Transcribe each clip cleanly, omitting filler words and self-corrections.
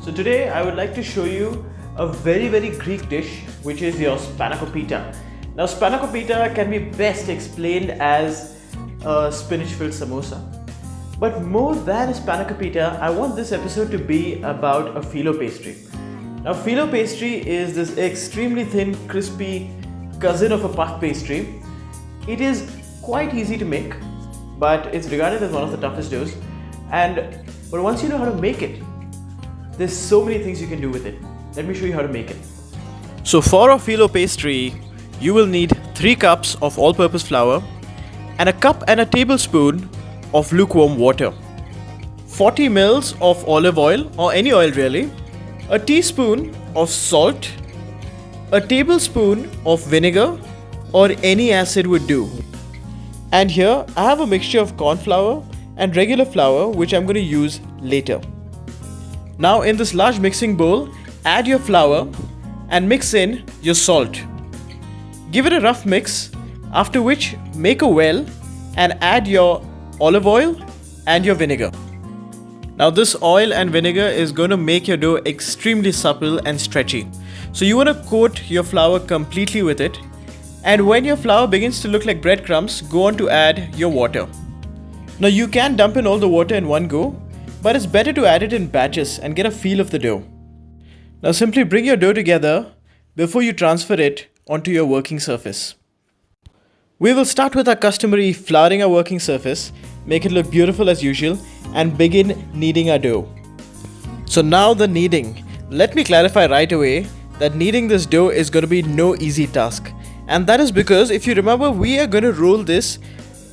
So today I would like to show you a very Greek dish, which is your Spanakopita. Now Spanakopita can be best explained as a spinach filled samosa. But more than a Spanakopita, I want this episode to be about a Filo pastry. Now Phyllo Pastry is this extremely thin, crispy cousin of a puff pastry. It is quite easy to make, but it's regarded as one of the toughest doughs. But once you know how to make it, there's so many things you can do with it. Let me show you how to make it. So for a Phyllo pastry, you will need 3 cups of all-purpose flour and a cup and a tablespoon of lukewarm water, 40 ml of olive oil or any oil really, a teaspoon of salt, a tablespoon of vinegar or any acid would do. And here I have a mixture of corn flour and regular flour which I'm going to use later. Now in this large mixing bowl, add your flour and mix in your salt. Give it a rough mix, after which make a well and add your olive oil and your vinegar. Now this oil and vinegar is going to make your dough extremely supple and stretchy. So you want to coat your flour completely with it, and when your flour begins to look like breadcrumbs, go on to add your water. Now you can dump in all the water in one go, but it's better to add it in batches and get a feel of the dough. Now simply bring your dough together before you transfer it onto your working surface. We will start with our customary flouring our working surface, make it look beautiful as usual, and begin kneading our dough. So now the kneading. Let me clarify right away that kneading this dough is going to be no easy task. And that is because if you remember, we are going to roll this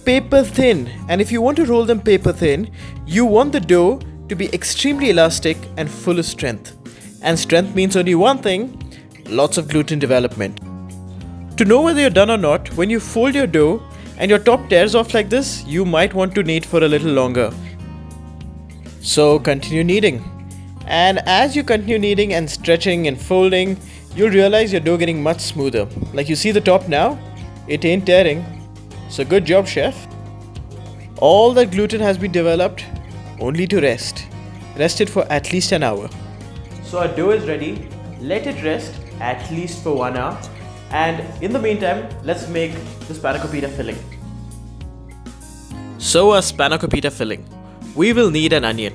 paper thin, and if you want to roll them paper thin, you want the dough to be extremely elastic and full of strength. And strength means only one thing: lots of gluten development. To know whether you're done or not, when you fold your dough and your top tears off like this, you might want to knead for a little longer. So continue kneading. And as you continue kneading and stretching and folding, you'll realize your dough getting much smoother. Like you see the top now, it ain't tearing. So good job, chef. All that gluten has been developed only to rest. Rest it for at least an hour. So our dough is ready. Let it rest at least for 1 hour. And in the meantime, let's make the Spanakopita filling. So our Spanakopita filling. We will need an onion,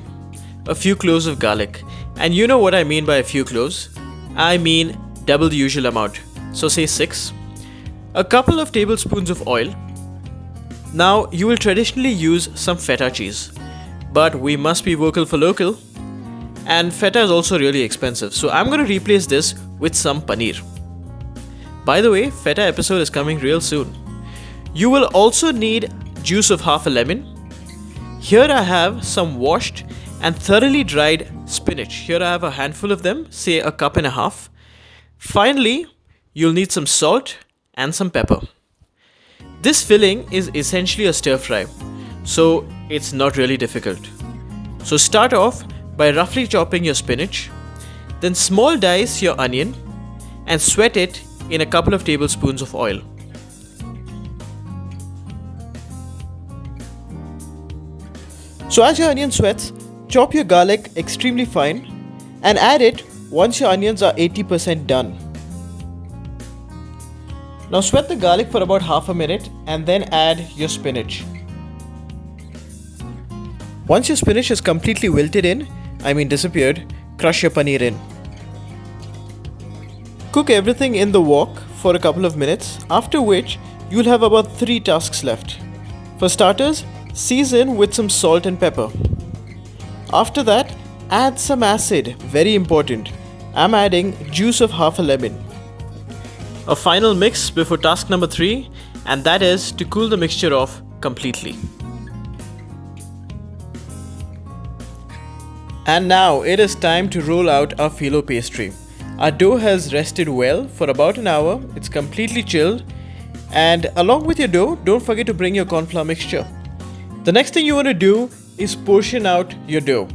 a few cloves of garlic, and you know what I mean by a few cloves. I mean double the usual amount, so say 6. A couple of tablespoons of oil. Now you will traditionally use some feta cheese, but we must be vocal for local, and feta is also really expensive, so I'm going to replace this with some paneer. By the way, feta episode is coming real soon. You will also need juice of half a lemon. Here I have some washed and thoroughly dried spinach. Here I have a handful of them, say a cup and a half. Finally, you'll need some salt and some pepper. This filling is essentially a stir fry, so it's not really difficult. So start off by roughly chopping your spinach, then small dice your onion and sweat it in a couple of tablespoons of oil. So as your onion sweats, chop your garlic extremely fine and add it once your onions are 80% done. Now sweat the garlic for about half a minute and then add your spinach. Once your spinach is completely wilted in, disappeared, crush your paneer in. Cook everything in the wok for a couple of minutes, after which you'll have about 3 tasks left. For starters, season with some salt and pepper. After that, add some acid, very important. I'm adding juice of half a lemon. A final mix before task number 3, and that is to cool the mixture off completely. And now it is time to roll out our Phyllo pastry. Our dough has rested well for about an hour. It's completely chilled. And along with your dough, don't forget to bring your corn flour mixture. The next thing you want to do is portion out your dough.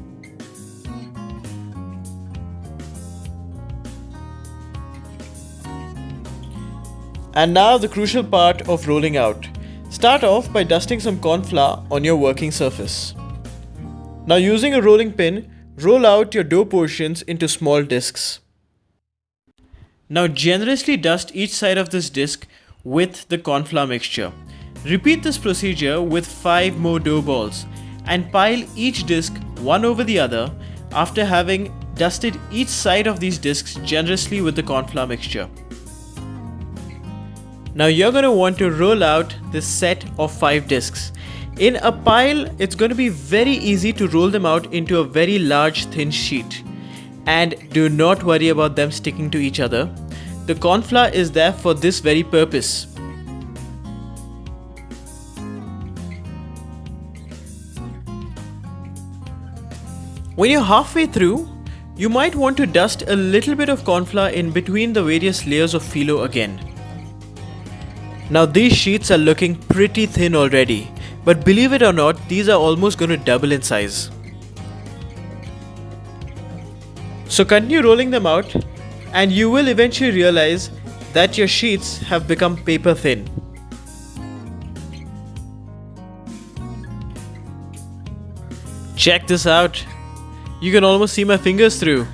And now the crucial part of rolling out. Start off by dusting some corn flour on your working surface. Now using a rolling pin, Roll out your dough portions into small discs. Now generously dust each side of this disc with the corn flour mixture. Repeat this procedure with 5 more dough balls and pile each disc one over the other after having dusted each side of these discs generously with the corn flour mixture. Now you're going to want to roll out this set of 5 discs. In a pile, it's going to be very easy to roll them out into a very large thin sheet. And do not worry about them sticking to each other. The corn flour is there for this very purpose. When you're halfway through, you might want to dust a little bit of corn flour in between the various layers of phyllo again. Now these sheets are looking pretty thin already, but believe it or not, these are almost going to double in size. So continue rolling them out and you will eventually realize that your sheets have become paper thin. Check this out. You can almost see my fingers through.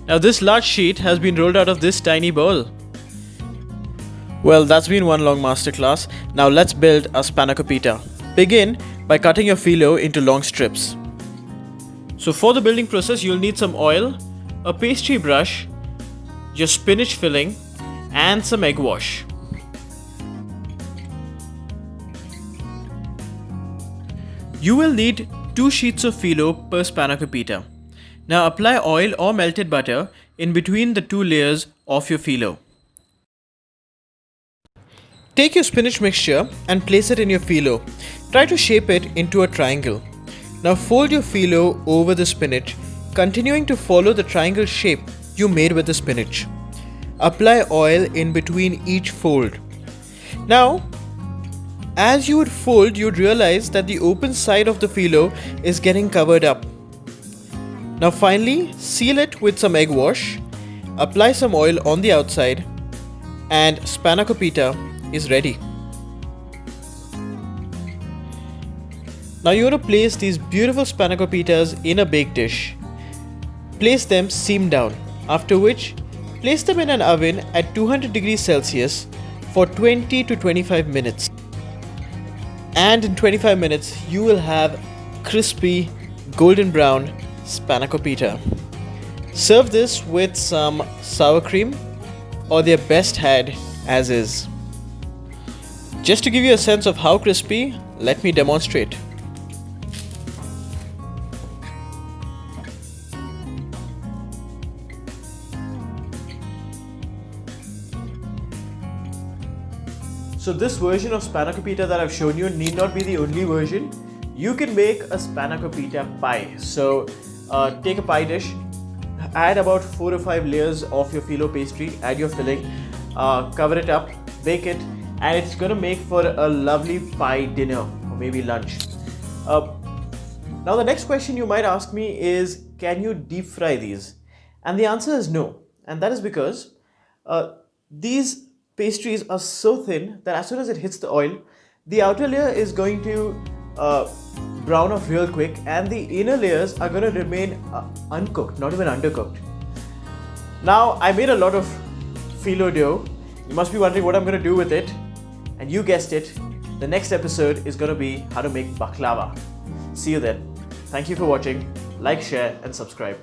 Now this large sheet has been rolled out of this tiny bowl. Well, that's been one long masterclass. Now let's build a Spanakopita. Begin by cutting your phyllo into long strips. So for the building process, you'll need some oil, a pastry brush, your spinach filling, and some egg wash. You will need 2 sheets of phyllo per Spanakopita. Now apply oil or melted butter in between the 2 layers of your phyllo. Take your spinach mixture and place it in your phyllo. Try to shape it into a triangle. Now fold your phyllo over the spinach, continuing to follow the triangle shape you made with the spinach. Apply oil in between each fold. Now, as you would fold, you'd realize that the open side of the phyllo is getting covered up. Now finally, seal it with some egg wash, apply some oil on the outside, and Spanakopita is ready. Now you want to place these beautiful Spanakopitas in a baked dish. Place them seam down, after which place them in an oven at 200 degrees Celsius for 20 to 25 minutes. And in 25 minutes you will have crispy golden brown Spanakopita. Serve this with some sour cream or their best had as is. Just to give you a sense of how crispy, let me demonstrate. So this version of Spanakopita that I've shown you need not be the only version. You can make a Spanakopita pie. So take a pie dish, add about 4 or 5 layers of your Philo pastry, add your filling, cover it up, bake it, and it's going to make for a lovely pie dinner or maybe lunch. Now the next question you might ask me is, can you deep fry these? And the answer is no. And that is because these pastries are so thin that as soon as it hits the oil, the outer layer is going to brown off real quick and the inner layers are going to remain uncooked, not even undercooked. Now I made a lot of phyllo dough. You must be wondering what I'm going to do with it. And you guessed it, the next episode is going to be how to make baklava. See you then. Thank you for watching. Like, share and subscribe.